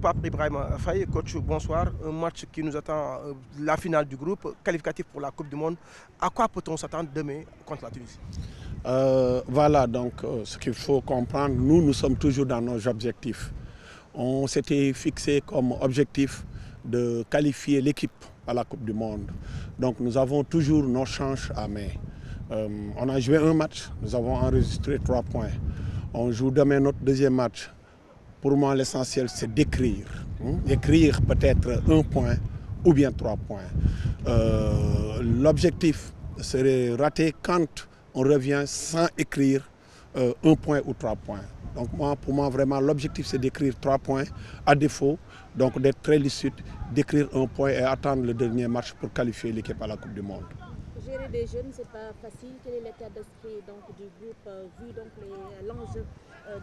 Pape Ibrahim Faye, coach, bonsoir. Un match qui nous attend, la finale du groupe, qualificatif pour la Coupe du Monde. À quoi peut-on s'attendre demain contre la Tunisie? Voilà donc ce qu'il faut comprendre. Nous sommes toujours dans nos objectifs. On s'était fixé comme objectif de qualifier l'équipe à la Coupe du Monde. Donc nous avons toujours nos chances à main. On a joué un match, nous avons enregistré 3 points. On joue demain notre deuxième match. Pour moi, l'essentiel, c'est d'écrire. Écrire peut-être 1 point ou bien 3 points. L'objectif serait raté quand on revient sans écrire 1 point ou 3 points. Donc pour moi, vraiment, l'objectif, c'est d'écrire 3 points. À défaut, donc d'être très lucide, d'écrire 1 point et attendre le dernier match pour qualifier l'équipe à la Coupe du Monde. Gérer des jeunes, c'est pas facile. Quel est l'état d'esprit du groupe vu l'enjeu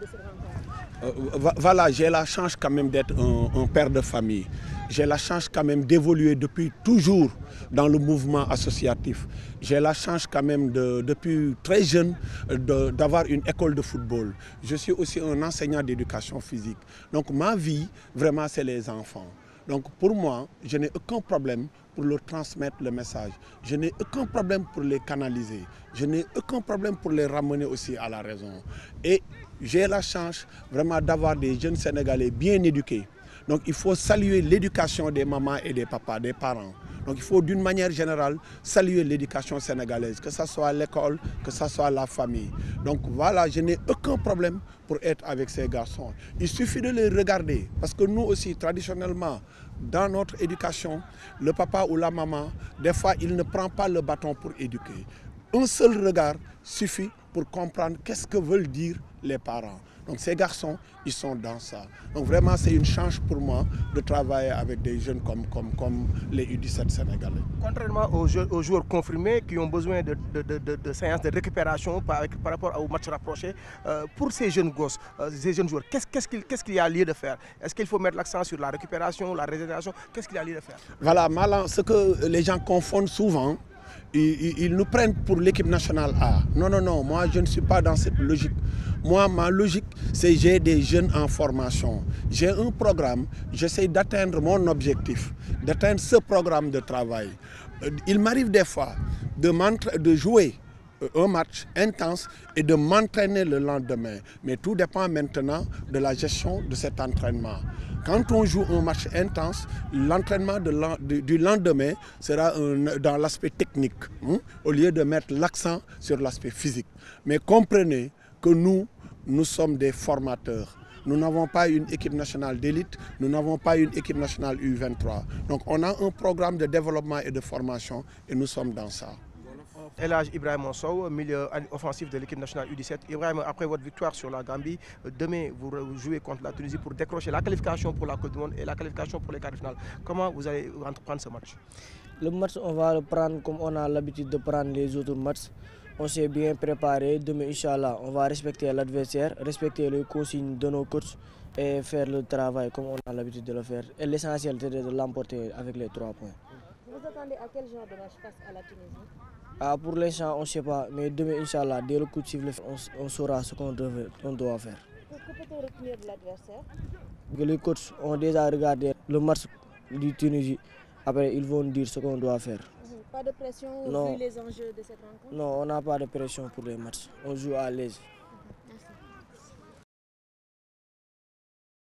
de cette rencontre? Voilà, j'ai la chance quand même d'être un père de famille. J'ai la chance quand même d'évoluer depuis toujours dans le mouvement associatif. J'ai la chance quand même depuis très jeune d'avoir une école de football. Je suis aussi un enseignant d'éducation physique. Donc ma vie, vraiment, c'est les enfants. Donc pour moi, je n'ai aucun problème pour leur transmettre le message. Je n'ai aucun problème pour les canaliser. Je n'ai aucun problème pour les ramener aussi à la raison. Et j'ai la chance vraiment d'avoir des jeunes Sénégalais bien éduqués. Donc il faut saluer l'éducation des mamans et des papas, des parents. Donc il faut d'une manière générale saluer l'éducation sénégalaise, que ce soit l'école, que ce soit la famille. Donc voilà, je n'ai aucun problème pour être avec ces garçons. Il suffit de les regarder, parce que nous aussi, traditionnellement, dans notre éducation, le papa ou la maman, des fois, il ne prend pas le bâton pour éduquer. Un seul regard suffit pour comprendre qu'est-ce que veulent dire les parents. Donc ces garçons, ils sont dans ça. Donc vraiment, c'est une chance pour moi de travailler avec des jeunes comme les U17 sénégalais. Contrairement aux joueurs confirmés qui ont besoin de séances de récupération par rapport au match rapproché, pour ces jeunes gosses, ces jeunes joueurs, qu'est-ce qu'il y a lieu de faire? Est-ce qu'il faut mettre l'accent sur la récupération, la régénération? Qu'est-ce qu'il y a lieu de faire? Voilà, ce que les gens confondent souvent, ils nous prennent pour l'équipe nationale A. Non, non, non, moi je ne suis pas dans cette logique. Moi, ma logique, c'est j'ai des jeunes en formation. J'ai un programme, j'essaie d'atteindre mon objectif, d'atteindre ce programme de travail. Il m'arrive des fois de jouer un match intense et de m'entraîner le lendemain. Mais tout dépend maintenant de la gestion de cet entraînement. Quand on joue un match intense, l'entraînement du lendemain sera dans l'aspect technique, au lieu de mettre l'accent sur l'aspect physique. Mais comprenez que nous sommes des formateurs. Nous n'avons pas une équipe nationale d'élite, nous n'avons pas une équipe nationale U23. Donc on a un programme de développement et de formation et nous sommes dans ça. El Hadj Ibrahima Sow, milieu offensif de l'équipe nationale U17. Ibrahima, après votre victoire sur la Gambie, demain vous jouez contre la Tunisie pour décrocher la qualification pour la Coupe du Monde et la qualification pour les quarts de finale. Comment vous allez entreprendre ce match? Le match, on va le prendre comme on a l'habitude de prendre les autres matchs. On s'est bien préparé. Demain, Inch'Allah, on va respecter l'adversaire, respecter les consignes de nos coachs et faire le travail comme on a l'habitude de le faire. Et l'essentiel, c'est de l'emporter avec les 3 points. Vous attendez à quel genre de match face à la Tunisie? Pour l'instant, on ne sait pas. Mais demain, Inch'Allah, dès le coup de sifflet, on saura ce qu'on doit faire. Que peut-on retenir de l'adversaire? Les coachs ont déjà regardé le match du Tunisie. Après, ils vont dire ce qu'on doit faire. Pas de pression vu les enjeux de cette rencontre? Non, on n'a pas de pression pour les matchs. On joue à l'aise.